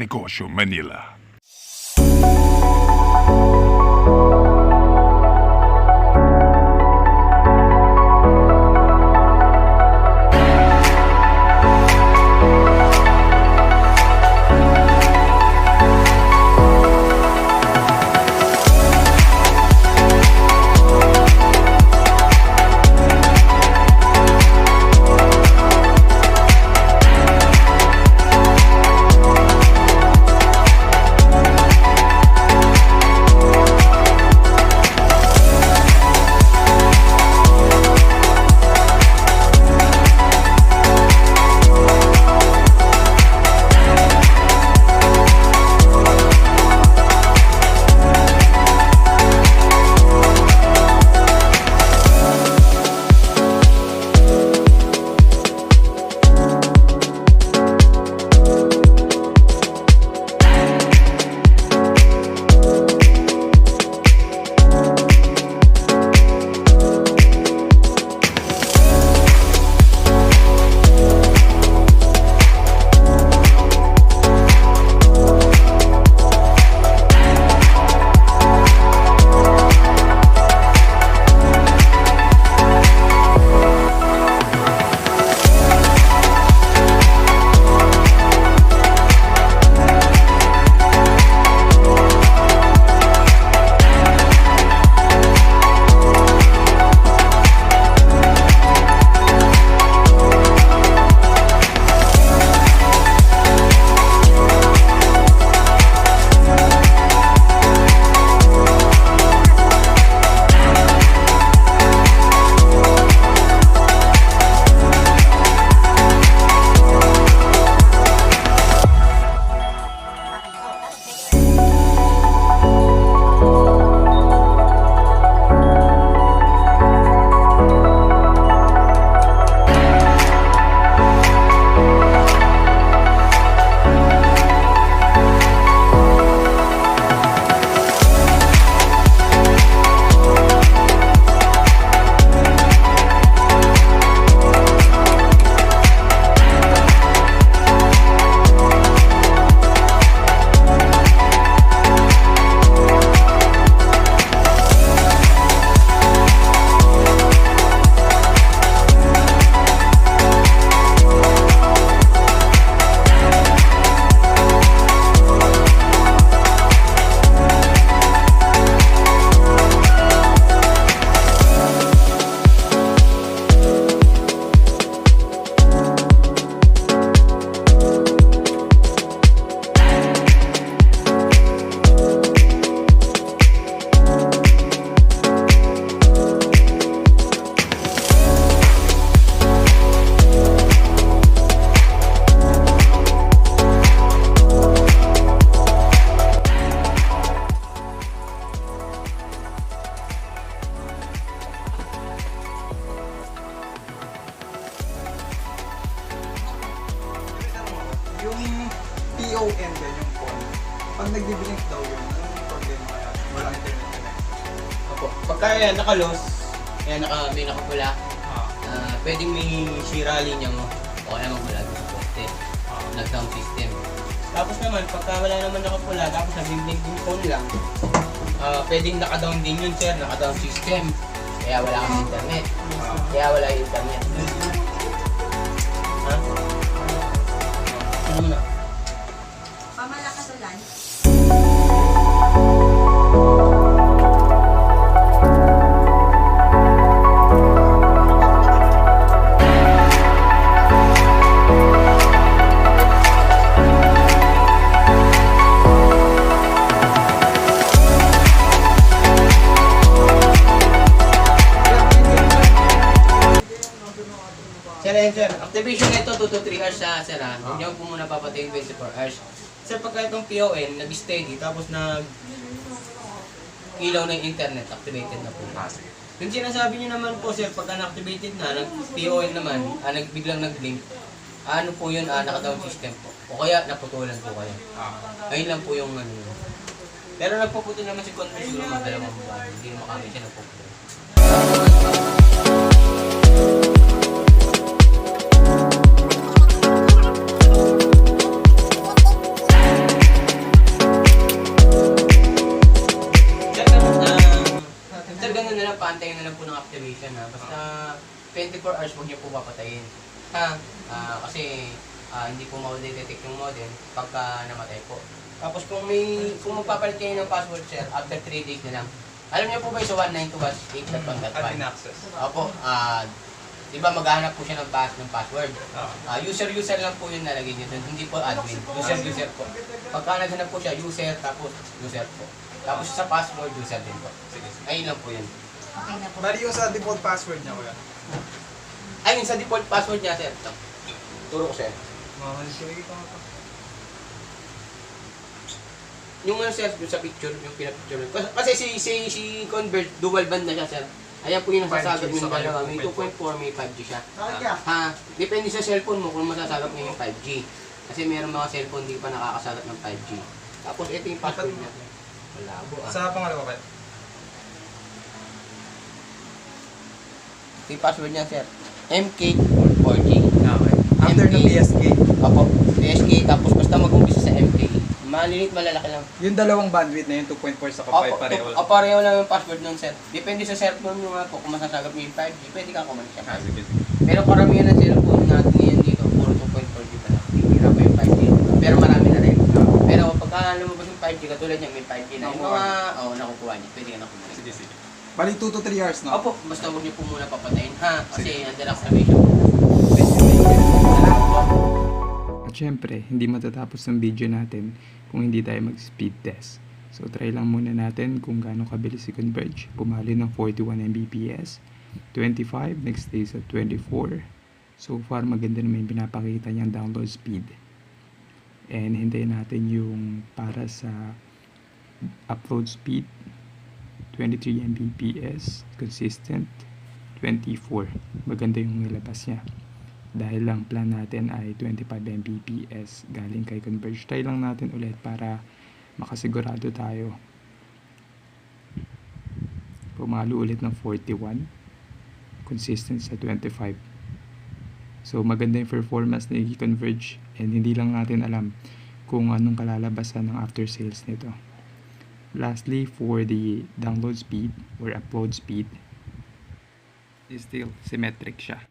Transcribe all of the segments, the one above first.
Negosyo Manila. POM yan yung phone. Pag nagbiblink daw yun, anong problema kaya? Walang internet connection. Opo. Pagka yan naka-loss, yan may nakapula, pwedeng may sira linya mo o kaya magmula sa poste, nag-down system. Tapos naman, pagka wala naman nakapula, tapos nag-blink yung phone lang, pwedeng naka-down din yun sir, naka-down system. Kaya wala kang internet. Kaya wala yung internet. Ha? Ano mo na? Pamalakasan. Sir, activation nito 2 to 3 hours sa sir ha. Huwag niyo po muna papatayin 24 hours. Sir, pagka itong PON, nag-steady, tapos ilaw na yung internet, activated na po. Yung sinasabi niyo naman po sir, pagka na-activated na, nag-PON naman, biglang nag-blink, ano po yun, naka-down system po. O kaya naputulan po kayo. Ayun lang po yung ano. Pero nagpuputol naman si Converge siguro mga 2 buwan. Hindi naman kami siya nagpuputol. paantayin na lang po ng activation ha. Basta 24 hours huwag niyo po papatayin. Ha? Kasi hindi po ma-detect yung modem pagka namatay po. Tapos kung magpapalit kayo ng password sir, after 3 days na lang. Alam niyo po ba yung sa 192.8.1.1? Admin access. Opo, di ba maghahanap po siya ng password? User lang po yung nalagay niyo doon, hindi po admin. User po. Pagka naghanap po siya, user, tapos user po. Tapos sa password, user din po. Sige. Ayun lang po yun. Okay na po. Bali yung sa default password niya, kuya. Ayun, sa default password niya, sir. Ito. Turo ko sir. Sige ko ito. Yung sir, yung sa picture, yung pinapicture. Kasi si Converge, dual band na siya, sir. Ayan po yung nasasagap 5G, yung saka dalawa. yung May 2.4, may 5G siya. Ah. Depende sa cellphone mo kung masasagap niya yung 5G. Kasi meron mga cellphone hindi pa nakakasagap ng 5G. Tapos ito yung password niya. Malabo Sa pangalawa pa. Ito yung password niya, sir. MECQ 4G. Okay. After ng BSK. Opo, BSK. Tapos basta mag-umpisa sa MECQ. Malilit, malalaki lang. Yung dalawang bandwidth na yung 2.4 sa kapay pareho. Pareho lang yung password nun, sir. Depende sa cellphone nyo nga po. Kung masasagap nyo yung 5G, pwede kang kumalit siya. Sige. Pero karamihan ng cellphone natin ngayon dito, puro 2.4G pa lang. Hindi pa yung 5G. Pero marami na rin. Pero pagka lumabas yung 5G, katulad niya, may 5G na. Yung mga, nakukuha niya. Pwede ka na kumalit. Sige. Bali 2 to 3 hours, no? Opo, basta huwag niyo po muna papatayin, ha? Kasi under activation. At syempre, hindi matatapos ng video natin kung hindi tayo mag-speed test. So try lang muna natin kung gaano kabilis si Converge. Pumali ng 41 Mbps, 25, next day sa 24. So far, maganda naman yung pinapakita niyang download speed. And hintayin natin yung para sa upload speed, 23 Mbps, consistent, 24. Maganda yung nilabas niya. Dahil lang plan natin ay 25 Mbps galing kay Converge. Try lang natin ulit para makasigurado tayo. Pumalo ulit ng 41. Consistent sa 25. So maganda yung performance ni Converge and hindi lang natin alam kung anong kalalabasan ng after sales nito. Lastly, for the download speed or upload speed, is still symmetric siya.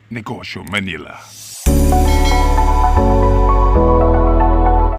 Negosyo Manila.